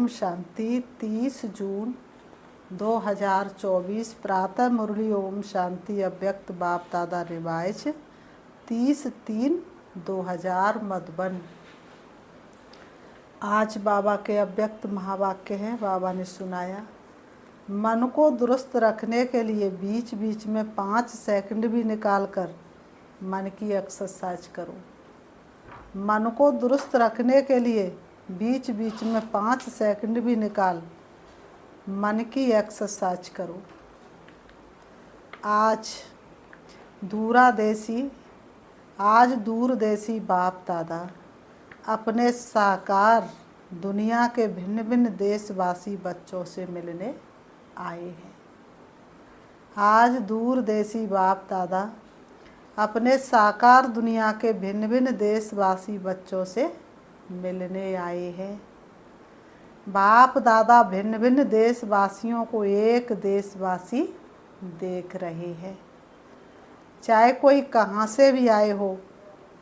शांति। 30 जून 2024 प्रातः मुरली ओम शांति। अव्यक्त बाप दादा रिवाइज 30/3/2000 मधुबन। आज बाबा के अव्यक्त महावाक्य हैं। बाबा ने सुनाया, मन को दुरुस्त रखने के लिए बीच बीच में 5 सेकंड भी निकाल कर मन की एक्सरसाइज करो। मन को दुरुस्त रखने के लिए बीच बीच में 5 सेकंड भी निकाल मन की एक्सरसाइज करो। आज दूरदेशी बाप दादा अपने साकार दुनिया के भिन्न भिन्न देशवासी बच्चों से मिलने आए हैं। आज दूरदेशी बाप दादा अपने साकार दुनिया के भिन्न भिन्न देशवासी बच्चों से मिलने आए हैं। बाप दादा भिन्न भिन्न देशवासियों को एक देशवासी देख रहे हैं। चाहे कोई कहाँ से भी आए हो,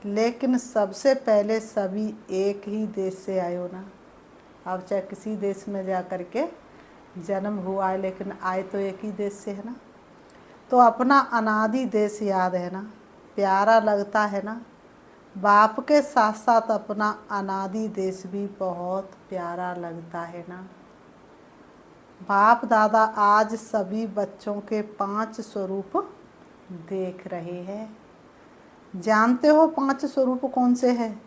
लेकिन सबसे पहले सभी एक ही देश से आए हो ना। अब चाहे किसी देश में जा कर के जन्म हुआ है, लेकिन आए तो एक ही देश से है ना। तो अपना अनादि देश याद है ना, प्यारा लगता है ना। बाप के साथ साथ अपना अनादि देश भी बहुत प्यारा लगता है ना। बाप दादा आज सभी बच्चों के 5 स्वरूप देख रहे हैं। जानते हो 5 स्वरूप कौन से हैं?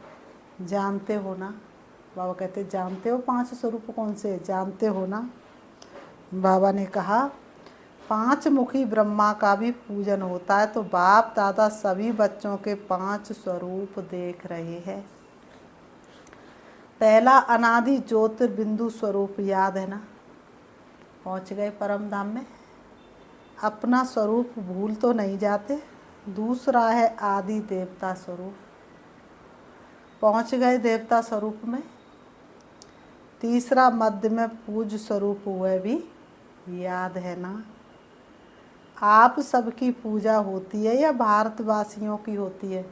जानते हो ना। बाबा कहते जानते हो 5 स्वरूप कौन से? जानते हो ना। बाबा ने कहा 5 मुखी ब्रह्मा का भी पूजन होता है। तो बाप दादा सभी बच्चों के 5 स्वरूप देख रहे हैं। पहला अनादि ज्योतिर्बिंदु स्वरूप याद है ना। पहुंच गए परम धाम में, अपना स्वरूप भूल तो नहीं जाते। दूसरा है आदि देवता स्वरूप, पहुंच गए देवता स्वरूप में। तीसरा मध्य में पूज्य स्वरूप हुए भी याद है ना। आप सबकी पूजा होती है या भारतवासियों की होती है?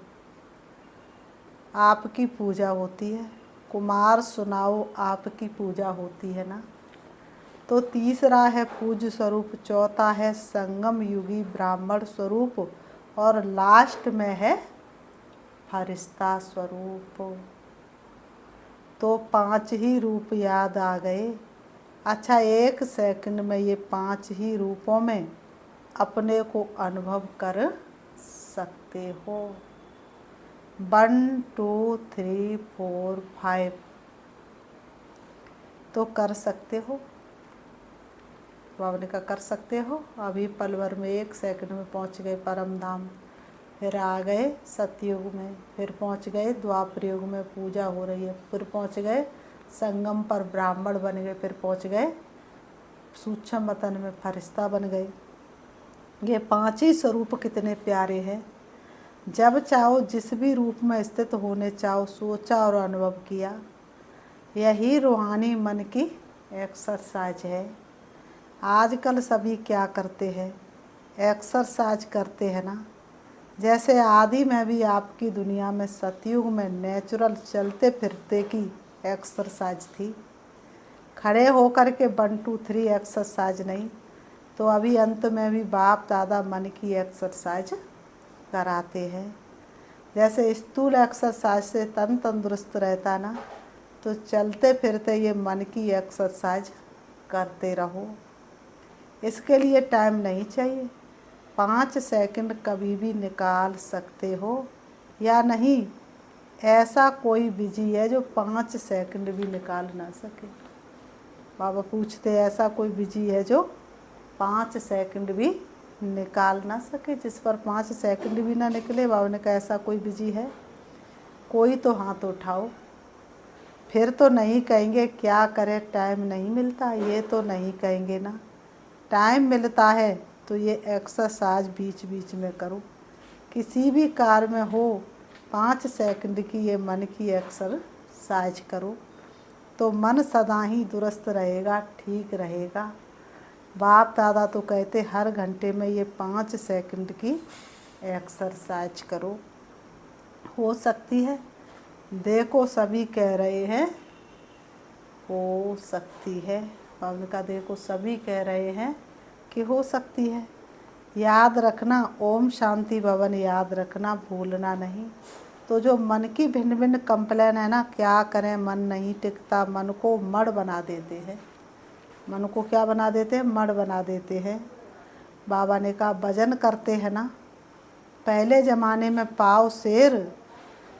आपकी पूजा होती है। कुमार सुनाओ, आपकी पूजा होती है ना। तो तीसरा है पूज्य स्वरूप, चौथा है संगम युगी ब्राह्मण स्वरूप, और लास्ट में है फरिश्ता स्वरूप। तो 5 ही रूप याद आ गए। अच्छा, 1 सेकंड में ये 5 ही रूपों में अपने को अनुभव कर सकते हो। 1 2 3 4 5 तो कर सकते हो। बाबा ने कहा कर सकते हो। अभी पल भर में 1 सेकंड में पहुंच गए परम धाम। फिर आ गए सतयुग में, फिर पहुंच गए द्वापर युग में पूजा हो रही है, फिर पहुंच गए संगम पर ब्राह्मण बन गए, फिर पहुंच गए सूक्ष्म वतन में फरिश्ता बन गए। ये 5 ही स्वरूप कितने प्यारे हैं। जब चाहो जिस भी रूप में स्थित होने चाहो, सोचा और अनुभव किया। यही रूहानी मन की एक्सरसाइज है। आजकल सभी क्या करते हैं? एक्सरसाइज करते हैं ना। जैसे आदि में भी आपकी दुनिया में सतयुग में नेचुरल चलते फिरते की एक्सरसाइज थी। खड़े होकर के 1 2 3 एक्सरसाइज नहीं। तो अभी अंत में भी बाप दादा मन की एक्सरसाइज कराते हैं। जैसे स्थूल एक्सरसाइज से तन तंदुरुस्त रहता ना, तो चलते फिरते ये मन की एक्सरसाइज करते रहो। इसके लिए टाइम नहीं चाहिए। 5 सेकंड कभी भी निकाल सकते हो या नहीं? ऐसा कोई बिजी है जो 5 सेकंड भी निकाल ना सके? बाबा पूछते ऐसा कोई बिजी है जो 5 सेकंड भी निकाल ना सके? जिस पर 5 सेकंड भी ना निकले, बाबा ने कहा ऐसा कोई बिजी है? कोई तो हाथ उठाओ। फिर तो नहीं कहेंगे क्या करें टाइम नहीं मिलता, ये तो नहीं कहेंगे ना। टाइम मिलता है तो ये एक्सरसाइज बीच बीच में करो। किसी भी कार्य में हो 5 सेकंड की ये मन की एक्सरसाइज करो, तो मन सदा ही दुरुस्त रहेगा, ठीक रहेगा। बाप दादा तो कहते हर घंटे में ये 5 सेकंड की एक्सरसाइज करो। हो सकती है? देखो सभी कह रहे हैं हो सकती है। बाबा ने कहा देखो सभी कह रहे हैं कि हो सकती है। याद रखना, ओम शांति भवन याद रखना, भूलना नहीं। तो जो मन की भिन्न भिन्न कंप्लेन है ना, क्या करें मन नहीं टिकता, मन को मड़ बना देते हैं। मन को क्या बना देते हैं? मड़ बना देते हैं। बाबा ने कहा भजन करते हैं ना, पहले ज़माने में पाव शेर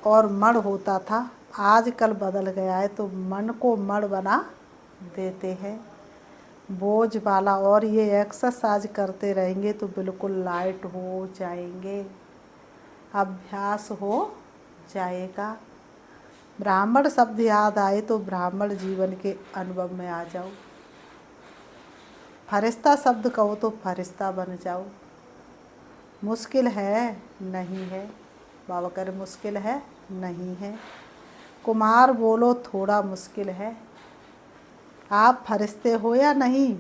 और मड़ होता था, आजकल बदल गया है, तो मन को मड़ बना देते हैं बोझ वाला। और ये एक्सरसाइज करते रहेंगे तो बिल्कुल लाइट हो जाएंगे, अभ्यास हो जाएगा। ब्राह्मण शब्द याद आए तो ब्राह्मण जीवन के अनुभव में आ जाओ। फरिश्ता शब्द कहो तो फरिश्ता बन जाओ। मुश्किल है? नहीं है। बाबा कह रहे मुश्किल है? नहीं है। कुमार बोलो थोड़ा मुश्किल है। आप फरिश्ते हो या नहीं,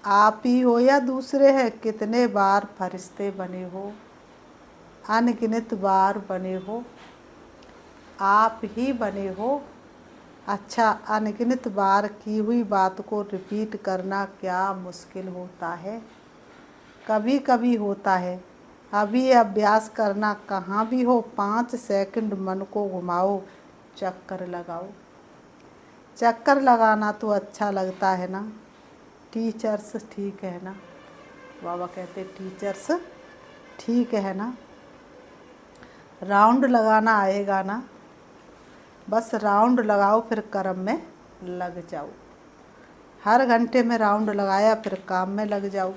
आप ही हो या दूसरे हैं? कितने बार फरिश्ते बने हो, अनगिनत बार बने हो, आप ही बने हो। अच्छा, अनगिनत बार की हुई बात को रिपीट करना क्या मुश्किल होता है? कभी कभी होता है। अभी अभ्यास करना, कहाँ भी हो 5 सेकंड मन को घुमाओ, चक्कर लगाओ। चक्कर लगाना तो अच्छा लगता है ना। टीचर्स ठीक है ना, बाबा कहते टीचर्स ठीक है ना। राउंड लगाना आएगा ना, बस राउंड लगाओ फिर कर्म में लग जाओ। हर घंटे में राउंड लगाया फिर काम में लग जाओ।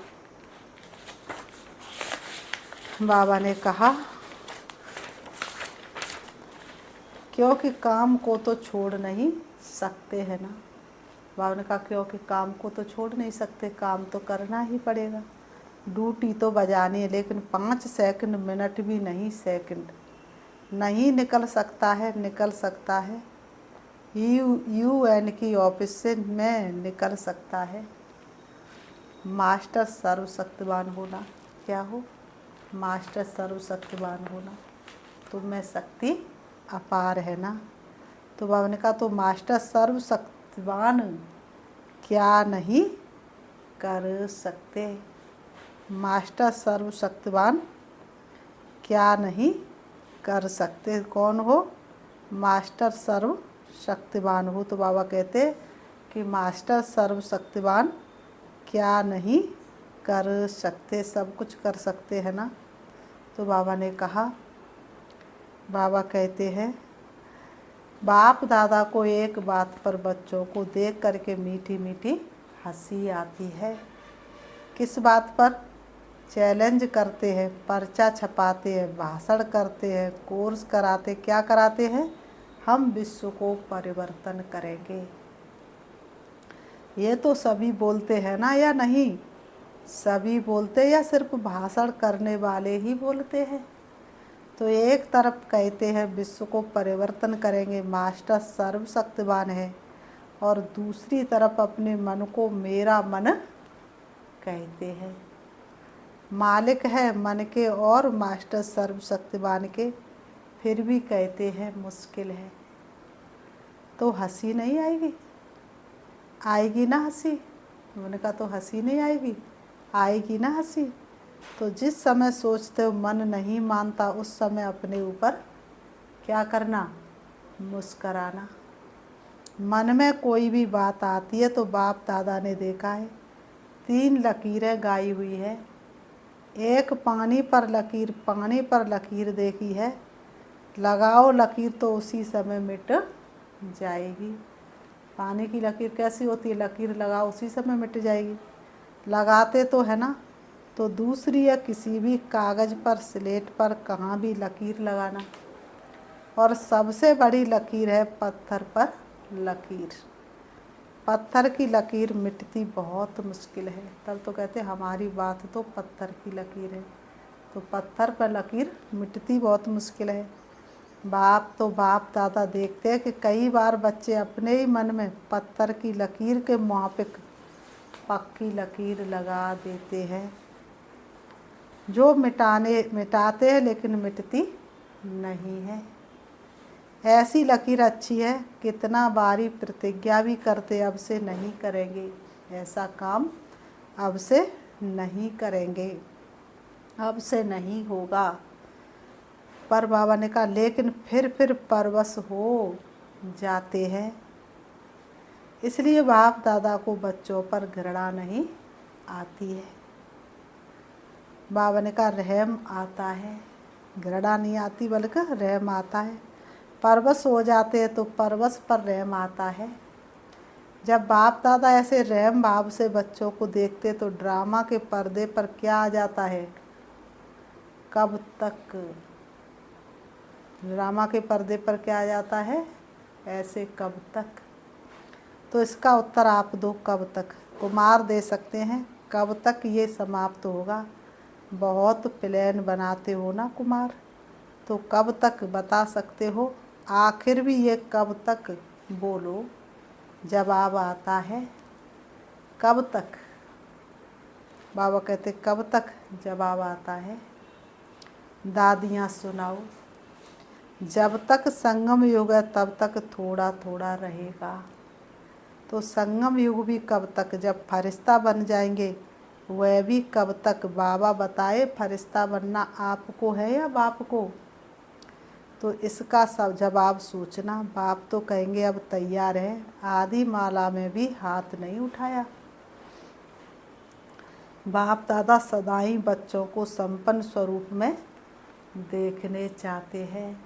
बाबा ने कहा क्योंकि काम को तो छोड़ नहीं सकते हैं ना। बाबा ने कहा क्योंकि काम को तो छोड़ नहीं सकते, काम तो करना ही पड़ेगा। ड्यूटी तो बजानी है, लेकिन 5 सेकंड, मिनट भी नहीं, सेकंड नहीं निकल सकता है। निकल सकता है UN की ऑफिस से मैं निकल सकता है। मास्टर सर्वशक्तिवान होना क्या हो? मास्टर सर्वशक्तिवान होना, तो मैं शक्ति अपार है ना। तो बाबा ने कहा तो मास्टर सर्वशक्तिवान क्या नहीं कर सकते? मास्टर सर्वशक्तिवान क्या नहीं कर सकते? कौन हो? मास्टर सर्वशक्तिवान हो। तो बाबा कहते कि मास्टर सर्वशक्तिवान क्या नहीं कर सकते, सब कुछ कर सकते हैं ना। तो बाबा ने कहा, बाबा कहते हैं बाप दादा को एक बात पर बच्चों को देख करके मीठी मीठी हंसी आती है। किस बात पर? चैलेंज करते हैं, पर्चा छपाते हैं, भाषण करते हैं, कोर्स कराते, क्या कराते हैं? हम विश्व को परिवर्तन करेंगे। ये तो सभी बोलते हैं ना या नहीं? सभी बोलते या सिर्फ भाषण करने वाले ही बोलते हैं? तो एक तरफ कहते हैं विश्व को परिवर्तन करेंगे, मास्टर सर्वशक्तिवान है, और दूसरी तरफ अपने मन को मेरा मन कहते हैं। मालिक है मन के और मास्टर सर्वशक्तिवान के, फिर भी कहते हैं मुश्किल है। तो हंसी नहीं आएगी? आएगी ना हंसी? मैंने कहा तो हंसी नहीं आएगी, आएगी ना हंसी। तो जिस समय सोचते हो मन नहीं मानता, उस समय अपने ऊपर क्या करना? मुस्कराना। मन में कोई भी बात आती है तो बाप दादा ने देखा है 3 लकीरें गाई हुई है। एक पानी पर लकीर, पानी पर लकीर देखी है, लगाओ लकीर तो उसी समय मिट जाएगी। पानी की लकीर कैसी होती है? लकीर लगाओ उसी समय मिट जाएगी। लगाते तो है ना, तो दूसरी या किसी भी कागज़ पर, स्लेट पर, कहाँ भी लकीर लगाना। और सबसे बड़ी लकीर है पत्थर पर लकीर। पत्थर की लकीर मिटती बहुत मुश्किल है। तब तो कहते हमारी बात तो पत्थर की लकीर है। तो पत्थर पर लकीर मिटती बहुत मुश्किल है। बाप दादा देखते हैं कि कई बार बच्चे अपने ही मन में पत्थर की लकीर के मुआफिक पक्की लकीर लगा देते हैं, जो मिटाते हैं लेकिन मिटती नहीं है। ऐसी लकीर अच्छी है, कितना बारी प्रतिज्ञा भी करते अब से नहीं करेंगे, ऐसा काम अब से नहीं करेंगे, अब से नहीं होगा। पर बाबा ने कहा लेकिन फिर परवश हो जाते हैं। इसलिए बाप दादा को बच्चों पर घृणा नहीं आती है। बाबा ने कहा रहम आता है, घृणा नहीं आती बल्कि रहम आता है। परवश हो जाते हैं तो परवश पर रहम आता है। जब बाप दादा ऐसे रहम भाव से बच्चों को देखते तो ड्रामा के पर्दे पर क्या आ जाता है, कब तक। ड्रामा के पर्दे पर क्या आ जाता है, ऐसे कब तक। तो इसका उत्तर आप दो, कब तक। कुमार दे सकते हैं, कब तक ये समाप्त होगा। बहुत प्लान बनाते हो ना कुमार, तो कब तक बता सकते हो। आखिर भी ये कब तक बोलो, जवाब आता है कब तक। बाबा कहते कब तक, जवाब आता है। दादियाँ सुनाओ, जब तक संगम युग है तब तक थोड़ा थोड़ा रहेगा। तो संगम युग भी कब तक, जब फरिश्ता बन जाएंगे वह भी कब तक। बाबा बताए फरिश्ता बनना आपको है या बाप को। तो इसका सब जवाब सोचना। बाप तो कहेंगे अब तैयार है, आधी माला में भी हाथ नहीं उठाया। बाप दादा सदाई बच्चों को संपन्न स्वरूप में देखने चाहते हैं।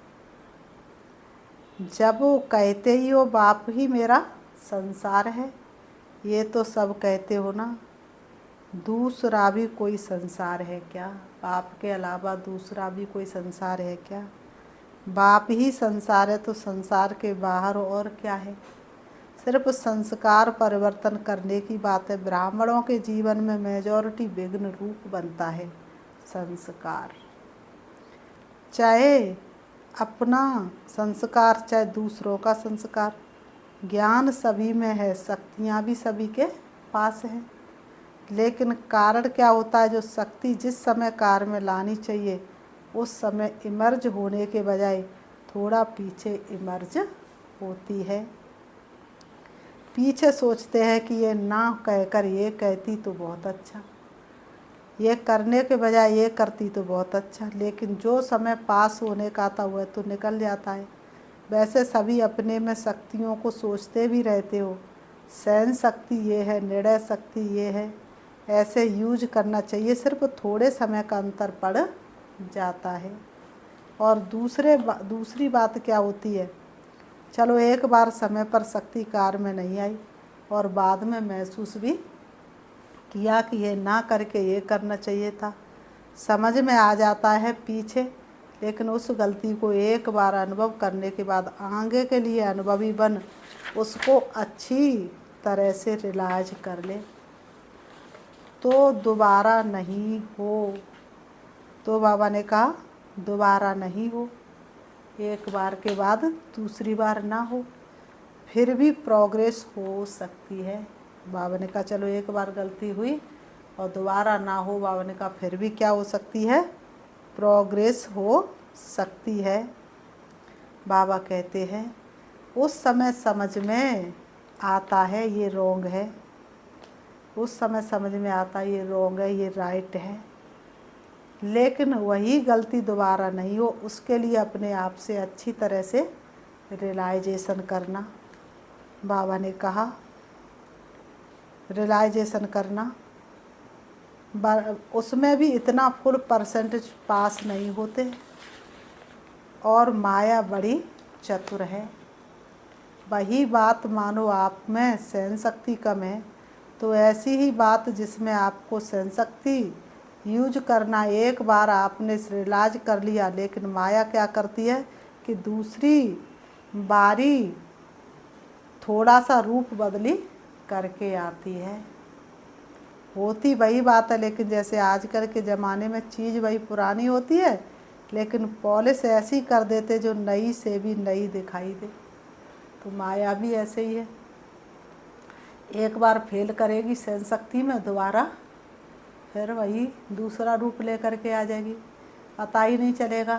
जब वो कहते ही हो बाप ही मेरा संसार है, ये तो सब कहते हो ना, दूसरा भी कोई संसार है क्या। बाप के अलावा दूसरा भी कोई संसार है क्या। बाप ही संसार है तो संसार के बाहर और क्या है। सिर्फ संस्कार परिवर्तन करने की बात है। ब्राह्मणों के जीवन में मेजॉरिटी विघ्न रूप बनता है संस्कार। चाहे अपना संस्कार चाहे दूसरों का संस्कार। ज्ञान सभी में है, शक्तियाँ भी सभी के पास हैं, लेकिन कारण क्या होता है, जो शक्ति जिस समय कार्य में लानी चाहिए उस समय इमर्ज होने के बजाय थोड़ा पीछे इमर्ज होती है। पीछे सोचते हैं कि ये ना कहकर ये कहती तो बहुत अच्छा, ये करने के बजाय ये करती तो बहुत अच्छा, लेकिन जो समय पास होने का था वह तो निकल जाता है। वैसे सभी अपने में शक्तियों को सोचते भी रहते हो, सहन शक्ति ये है, निर्णय शक्ति ये है, ऐसे यूज करना चाहिए। सिर्फ थोड़े समय का अंतर पड़ जाता है। और दूसरी बात क्या होती है, चलो एक बार समय पर शक्ति कार्य में नहीं आई और बाद में महसूस भी किया कि ये ना करके ये करना चाहिए था, समझ में आ जाता है पीछे, लेकिन उस गलती को एक बार अनुभव करने के बाद आगे के लिए अनुभवी बन उसको अच्छी तरह से रियलाइज कर ले तो दोबारा नहीं हो। तो बाबा ने कहा दोबारा नहीं हो, एक बार के बाद दूसरी बार ना हो, फिर भी प्रोग्रेस हो सकती है। बाबा ने कहा चलो एक बार गलती हुई और दोबारा ना हो, बाबा ने कहा फिर भी क्या हो सकती है, प्रोग्रेस हो सकती है। बाबा कहते हैं उस समय समझ में आता है ये रॉन्ग है, उस समय समझ में आता है ये रॉन्ग है, ये राइट है, लेकिन वही गलती दोबारा नहीं हो उसके लिए अपने आप से अच्छी तरह से रियलाइजेशन करना। बाबा ने कहा रियलाइजेशन करना, उसमें भी इतना फुल परसेंटेज पास नहीं होते और माया बड़ी चतुर है। वही बात मानो आप में सहन शक्ति कम है तो ऐसी ही बात जिसमें आपको सहन शक्ति यूज करना, एक बार आपने रियलाइज कर लिया, लेकिन माया क्या करती है कि दूसरी बारी थोड़ा सा रूप बदली करके आती है। होती वही बात है, लेकिन जैसे आजकल के ज़माने में चीज़ वही पुरानी होती है लेकिन पॉलिश ऐसी कर देते जो नई से भी नई दिखाई दे। तो माया भी ऐसे ही है, एक बार फेल करेगी सहन शक्ति में, दोबारा फिर वही दूसरा रूप लेकर के आ जाएगी, पता ही नहीं चलेगा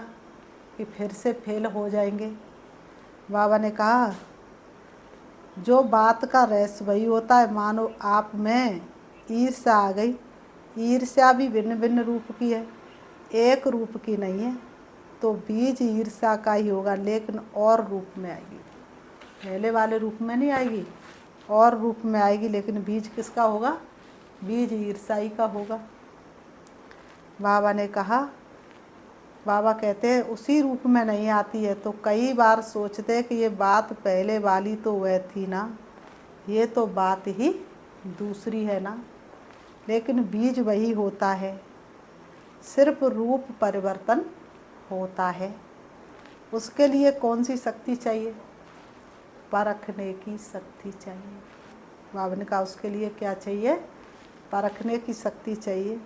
कि फिर से फेल हो जाएंगे। बाबा ने कहा जो बात का रहस्य वही होता है। मानो आप में ईर्ष्या आ गई, ईर्ष्या भी भिन्न भिन्न रूप की है, एक रूप की नहीं है। तो बीज ईर्ष्या का ही होगा, लेकिन और रूप में आएगी, पहले वाले रूप में नहीं आएगी, और रूप में आएगी। लेकिन बीज किसका होगा? बीज ईर्ष्या का होगा। बाबा ने कहा, बाबा कहते हैं उसी रूप में नहीं आती है। तो कई बार सोचते कि ये बात पहले वाली तो वह थी ना, ये तो बात ही दूसरी है ना। लेकिन बीज वही होता है, सिर्फ रूप परिवर्तन होता है। उसके लिए कौन सी शक्ति चाहिए? परखने की शक्ति चाहिए। बाबा ने कहा उसके लिए क्या चाहिए? परखने की शक्ति चाहिए।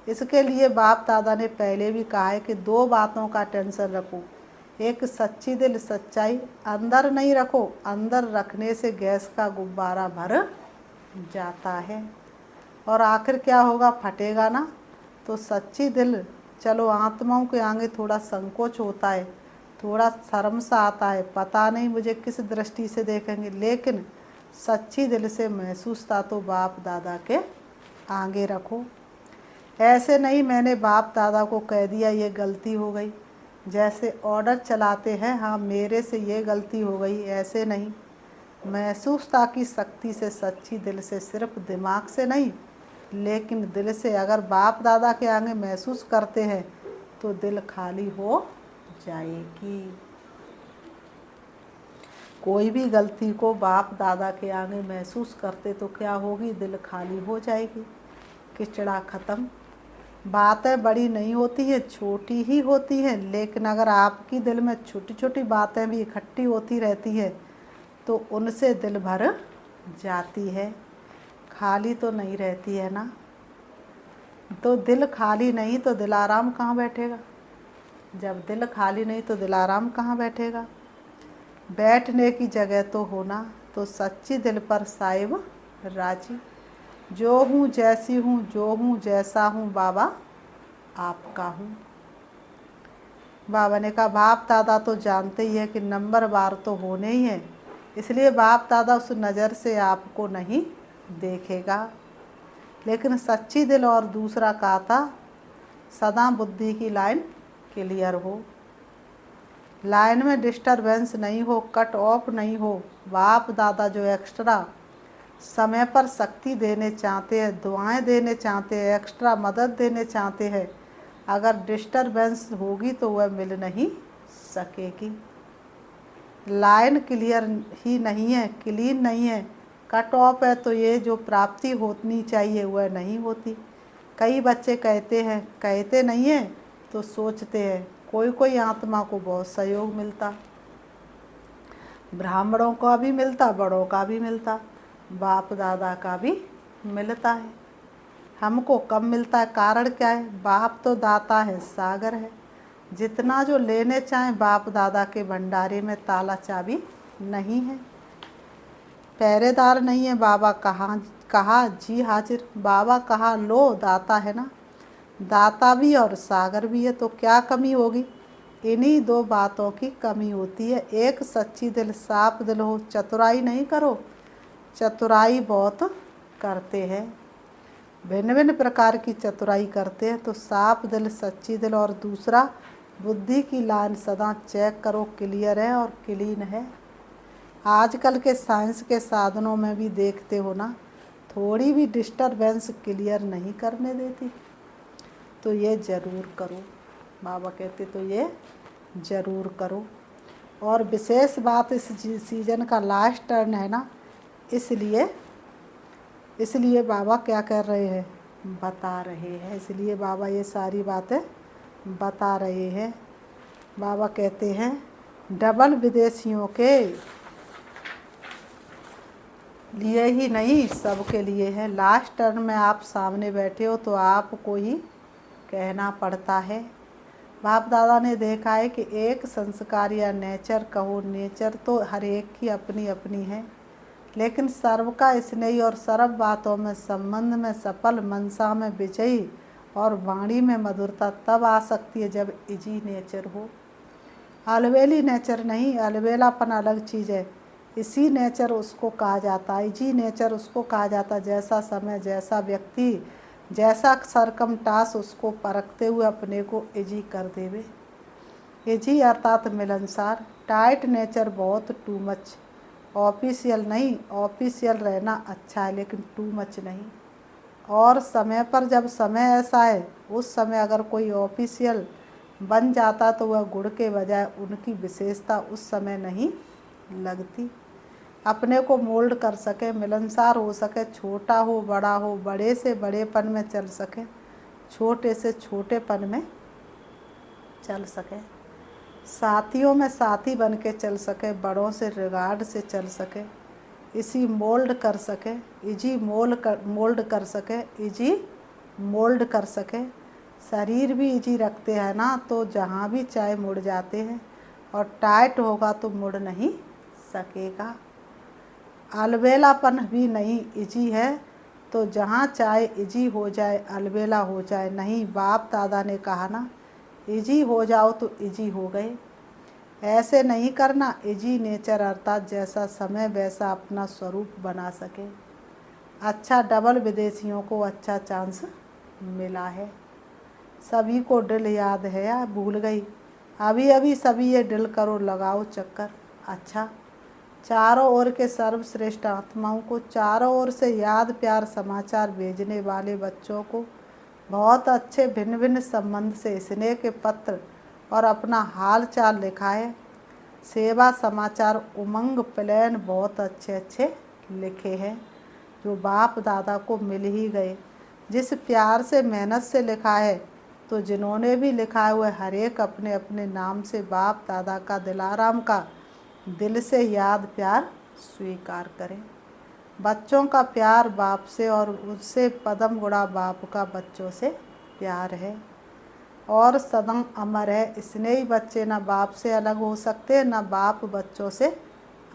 इसके लिए बाप दादा ने पहले भी कहा है कि दो बातों का टेंशन रखो। एक सच्ची दिल, सच्चाई अंदर नहीं रखो, अंदर रखने से गैस का गुब्बारा भर जाता है और आखिर क्या होगा? फटेगा ना। तो सच्ची दिल, चलो आत्माओं के आगे थोड़ा संकोच होता है, थोड़ा शर्म सा आता है, पता नहीं मुझे किस दृष्टि से देखेंगे, लेकिन सच्ची दिल से महसूस था तो बाप दादा के आगे रखो। ऐसे नहीं मैंने बाप दादा को कह दिया ये गलती हो गई, जैसे ऑर्डर चलाते हैं, हाँ मेरे से ये गलती हो गई, ऐसे नहीं। महसूसता की शक्ति से, सच्ची दिल से, सिर्फ दिमाग से नहीं लेकिन दिल से अगर बाप दादा के आगे महसूस करते हैं तो दिल खाली हो जाएगी। कोई भी गलती को बाप दादा के आगे महसूस करते तो क्या होगी? दिल खाली हो जाएगी, किचड़ा खत्म। बातें बड़ी नहीं होती है, छोटी ही होती है, लेकिन अगर आपकी दिल में छोटी छोटी बातें भी इकट्ठी होती रहती है तो उनसे दिल भर जाती है, खाली तो नहीं रहती है ना। तो दिल खाली नहीं तो दिलाराम कहाँ बैठेगा? जब दिल खाली नहीं तो दिलाराम कहाँ बैठेगा? बैठने की जगह तो होना। तो सच्ची दिल पर साहिब राजी, जो हूँ जैसी हूँ, जो हूँ जैसा हूँ, बाबा आपका हूँ। बाबा ने कहा बाप दादा तो जानते ही है कि नंबर बार तो होने ही है, इसलिए बाप दादा उस नज़र से आपको नहीं देखेगा। लेकिन सच्ची दिल और दूसरा कहा था सदा बुद्धि की लाइन क्लियर हो, लाइन में डिस्टरबेंस नहीं हो, कट ऑफ नहीं हो। बाप दादा जो एक्स्ट्रा समय पर शक्ति देने चाहते हैं, दुआएं देने चाहते हैं, एक्स्ट्रा मदद देने चाहते हैं, अगर डिस्टरबेंस होगी तो वह मिल नहीं सकेगी। लाइन क्लियर ही नहीं है, क्लीन नहीं है, कट ऑफ है, तो ये जो प्राप्ति होनी चाहिए वह नहीं होती। कई बच्चे कहते हैं, कहते नहीं हैं तो सोचते हैं। कोई कोई आत्मा को बहुत सहयोग मिलता, ब्राह्मणों का भी मिलता, बड़ों का भी मिलता, बाप दादा का भी मिलता है। हमको कम मिलता है, कारण क्या है? बाप तो दाता है, सागर है, जितना जो लेने चाहें बाप दादा के भंडारे में ताला चाबी नहीं है, पहरेदार नहीं है। बाबा कहा जी हाजिर, बाबा कहा लो, दाता है ना, दाता भी और सागर भी है, तो क्या कमी होगी? इन्हीं दो बातों की कमी होती है। एक सच्ची दिल, साफ दिल हो, चतुराई नहीं करो, चतुराई बहुत करते हैं, भिन्न भिन्न प्रकार की चतुराई करते हैं। तो साफ दिल, सच्ची दिल, और दूसरा बुद्धि की लाइन सदा चेक करो, क्लियर है और क्लीन है। आजकल के साइंस के साधनों में भी देखते हो ना, थोड़ी भी डिस्टरबेंस क्लियर नहीं करने देती। तो ये ज़रूर करो, बाबा कहते तो ये ज़रूर करो। और विशेष बात, इस सीज़न का लास्ट टर्न है ना, इसलिए बाबा क्या कर रहे हैं? बता रहे हैं। इसलिए बाबा ये सारी बातें बता रहे हैं। बाबा कहते हैं डबल विदेशियों के लिए ही नहीं, सबके लिए है। लास्ट टर्न में आप सामने बैठे हो तो आपको ही कहना पड़ता है। बाप दादा ने देखा है कि एक संस्कार या नेचर कहो, नेचर तो हर एक की अपनी अपनी है, लेकिन सर्व का स्नेही और सर्व बातों में संबंध में सफल, मनसा में विजयी और वाणी में मधुरता तब आ सकती है जब इजी नेचर हो। अलबेली नेचर नहीं, अलबेलापन अलग चीज़ है। इसी नेचर उसको कहा जाता है, इजी नेचर उसको कहा जाता है। जैसा समय, जैसा व्यक्ति, जैसा सरकमटास उसको परखते हुए अपने को इजी कर देवे। इजी अर्थात मिलनसार। टाइट नेचर बहुत टू मच, ऑफिशियल नहीं। ऑफिशियल रहना अच्छा है लेकिन टू मच नहीं। और समय पर जब समय ऐसा है, उस समय अगर कोई ऑफिशियल बन जाता तो वह गुण के बजाय उनकी विशेषता उस समय नहीं लगती। अपने को मोल्ड कर सके, मिलनसार हो सके, छोटा हो बड़ा हो, बड़े से बड़ेपन में चल सके, छोटे से छोटेपन में चल सके, साथियों में साथी बन के चल सके, बड़ों से रिगार्ड से चल सके, इसी मोल्ड कर सके, इजी मोल्ड कर सके, इजी मोल्ड कर सके। शरीर भी इजी रखते हैं ना तो जहाँ भी चाहे मुड़ जाते हैं, और टाइट होगा तो मुड़ नहीं सकेगा। अलबेलापन भी नहीं, इजी है तो जहाँ चाहे इजी हो जाए, अलबेला हो जाए नहीं। बाप दादा ने कहा ना, इजी हो जाओ तो इजी हो गए। ऐसे नहीं करना। इजी नेचर अर्थात जैसा समय वैसा अपना स्वरूप बना सके। अच्छा, डबल विदेशियों को अच्छा चांस मिला है। सभी को ड्रिल याद है या भूल गई? अभी अभी सभी ये ड्रिल करो, लगाओ चक्कर। अच्छा, चारों ओर के सर्वश्रेष्ठ आत्माओं को, चारों ओर से याद प्यार समाचार भेजने वाले बच्चों को, बहुत अच्छे भिन्न भिन्न संबंध से स्नेह के पत्र और अपना हाल चाल लिखा है। सेवा समाचार उमंग प्लान बहुत अच्छे अच्छे लिखे हैं, जो बाप दादा को मिल ही गए। जिस प्यार से मेहनत से लिखा है, तो जिन्होंने भी लिखा है वह हर एक अपने अपने नाम से बाप दादा का, दिलाराम का दिल से याद प्यार स्वीकार करें। बच्चों का प्यार बाप से और उससे पदम गुणा बाप का बच्चों से प्यार है और सदा अमर है। स्नेही बच्चे ना बाप से अलग हो सकते, ना बाप बच्चों से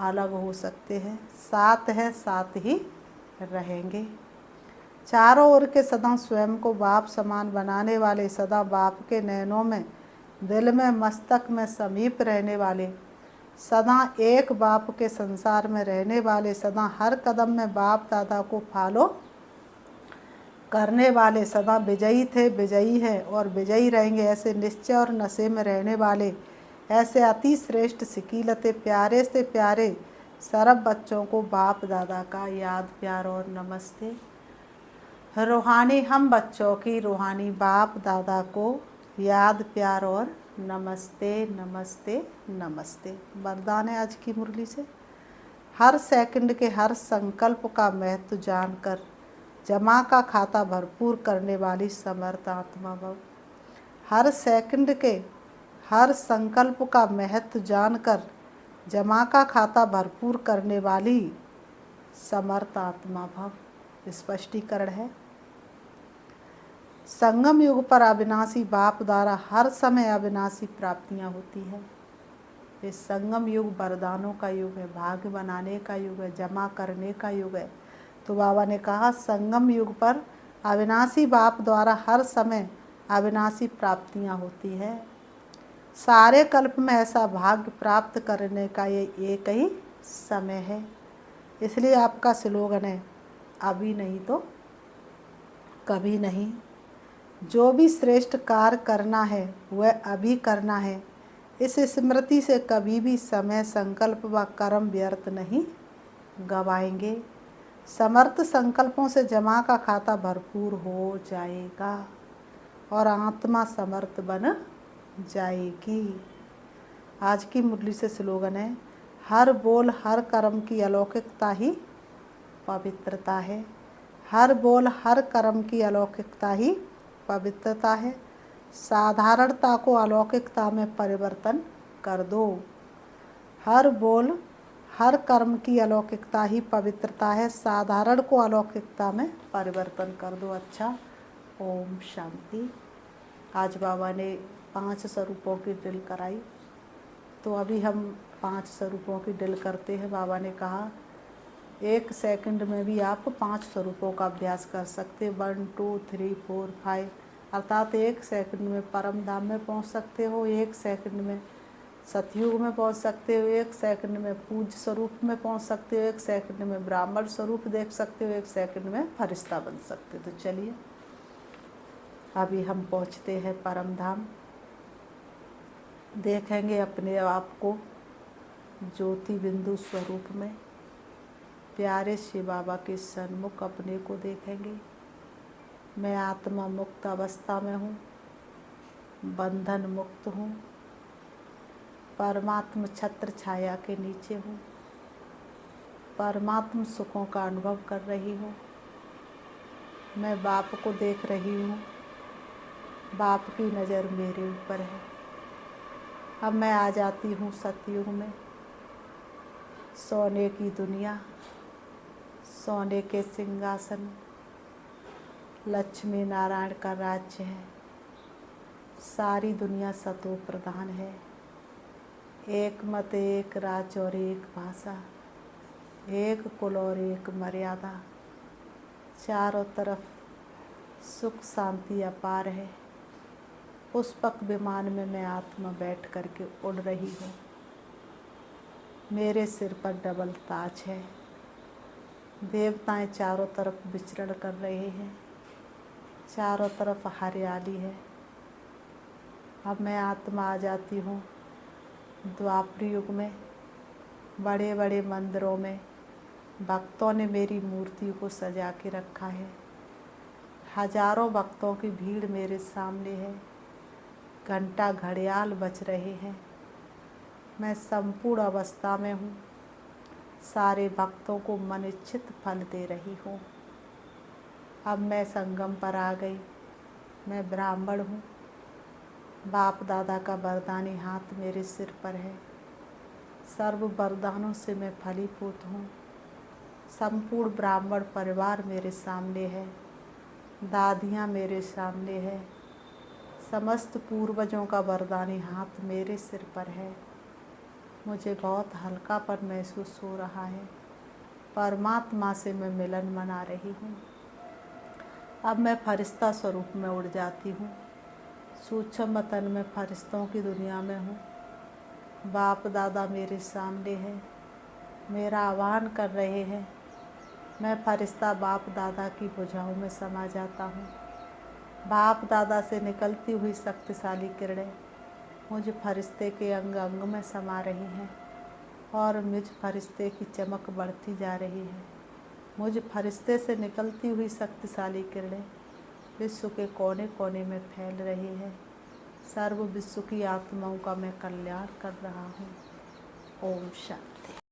अलग हो सकते हैं। साथ है, साथ ही रहेंगे। चारों ओर के सदा स्वयं को बाप समान बनाने वाले, सदा बाप के नैनों में, दिल में, मस्तक में समीप रहने वाले, सदा एक बाप के संसार में रहने वाले, सदा हर कदम में बाप दादा को फॉलो करने वाले, सदा विजयी थे, विजयी हैं और विजयी रहेंगे, ऐसे निश्चय और नशे में रहने वाले, ऐसे अति श्रेष्ठ सिकीलते प्यारे से प्यारे सरब बच्चों को बाप दादा का याद प्यार और नमस्ते। रूहानी हम बच्चों की, रूहानी बाप दादा को याद प्यार और नमस्ते नमस्ते नमस्ते। वरदान है आज की मुरली से। हर सेकंड के हर संकल्प का महत्व जानकर जमा का खाता भरपूर करने वाली समर्थ आत्मा भव। हर सेकंड के हर संकल्प का महत्व जानकर जमा का खाता भरपूर करने वाली समर्थ आत्मा भव। स्पष्टीकरण है। संगम युग पर अविनाशी बाप द्वारा हर समय अविनाशी प्राप्तियां होती है। ये संगम युग वरदानों का युग है, भाग्य बनाने का युग है, जमा करने का युग है। तो बाबा ने कहा संगम युग पर अविनाशी बाप द्वारा हर समय अविनाशी प्राप्तियां होती है। सारे कल्प में ऐसा भाग्य प्राप्त करने का ये एक ही समय है। इसलिए आपका स्लोगन है, अभी नहीं तो कभी नहीं। जो भी श्रेष्ठ कार्य करना है वह अभी करना है। इस स्मृति से कभी भी समय, संकल्प व कर्म व्यर्थ नहीं गवाएंगे। समर्थ संकल्पों से जमा का खाता भरपूर हो जाएगा और आत्मा समर्थ बन जाएगी। आज की मुरली से स्लोगन है, हर बोल हर कर्म की अलौकिकता ही पवित्रता है। हर बोल हर कर्म की अलौकिकता ही पवित्रता है। साधारणता को अलौकिकता में परिवर्तन कर दो। हर बोल हर कर्म की अलौकिकता ही पवित्रता है, साधारण को अलौकिकता में परिवर्तन कर दो। अच्छा, ओम शांति। आज बाबा ने 5 स्वरूपों की ड्रिल कराई, तो अभी हम 5 स्वरूपों की ड्रिल करते हैं। बाबा ने कहा 1 सेकंड में भी आप 5 स्वरूपों का अभ्यास कर सकते। 1 2 3 4 5 अर्थात 1 सेकंड में परम धाम में पहुंच सकते हो। 1 सेकंड में सतयुग में पहुंच सकते हो, 1 सेकंड में पूज्य स्वरूप में पहुंच सकते हो, 1 सेकंड में ब्राह्मण स्वरूप देख सकते हो, 1 सेकंड में फरिश्ता बन सकते हो। तो चलिए अभी हम पहुंचते हैं परम धाम। देखेंगे अपने आप को ज्योति बिंदु स्वरूप में, प्यारे शिव बाबा के सन्मुख अपने को देखेंगे। मैं आत्मा मुक्त अवस्था में हूँ, बंधन मुक्त हूँ, परमात्म छत्र छाया के नीचे हूँ, परमात्म सुखों का अनुभव कर रही हूँ। मैं बाप को देख रही हूँ, बाप की नज़र मेरे ऊपर है। अब मैं आ जाती हूँ सतयुग में। सोने की दुनिया, सोने के सिंहासन, लक्ष्मी नारायण का राज्य है। सारी दुनिया सतो प्रधान है। एक मत, एक राज और एक भाषा, एक कुल और एक मर्यादा, चारों तरफ सुख शांति अपार है। पुष्पक विमान में मैं आत्मा बैठ करके उड़ रही हूँ। मेरे सिर पर डबल ताज है। देवताएं चारों तरफ विचरण कर रहे हैं, चारों तरफ हरियाली है। अब मैं आत्मा आ जाती हूँ द्वापर युग में। बड़े बड़े मंदिरों में भक्तों ने मेरी मूर्ति को सजा के रखा है। हजारों भक्तों की भीड़ मेरे सामने है। घंटा घड़ियाल बज रहे हैं। मैं संपूर्ण अवस्था में हूँ। सारे भक्तों को मन इच्छित फल दे रही हूँ। अब मैं संगम पर आ गई। मैं ब्राह्मण हूँ। बाप दादा का वरदानी हाथ मेरे सिर पर है। सर्व वरदानों से मैं फलीभूत हूँ। संपूर्ण ब्राह्मण परिवार मेरे सामने है। दादियाँ मेरे सामने है। समस्त पूर्वजों का वरदानी हाथ मेरे सिर पर है। मुझे बहुत हल्कापन महसूस हो रहा है। परमात्मा से मैं मिलन मना रही हूँ। अब मैं फरिश्ता स्वरूप में उड़ जाती हूँ। सूक्ष्म तन में फरिश्तों की दुनिया में हूँ। बाप दादा मेरे सामने है, मेरा आह्वान कर रहे हैं। मैं फरिश्ता बाप दादा की भुजाओं में समा जाता हूँ। बाप दादा से निकलती हुई शक्तिशाली किरणें मुझ फरिश्ते के अंग अंग में समा रही हैं और मुझ फरिश्ते की चमक बढ़ती जा रही है। मुझ फरिश्ते से निकलती हुई शक्तिशाली किरणें विश्व के कोने कोने में फैल रही है। सर्व विश्व की आत्माओं का मैं कल्याण कर रहा हूँ। ओम शांति।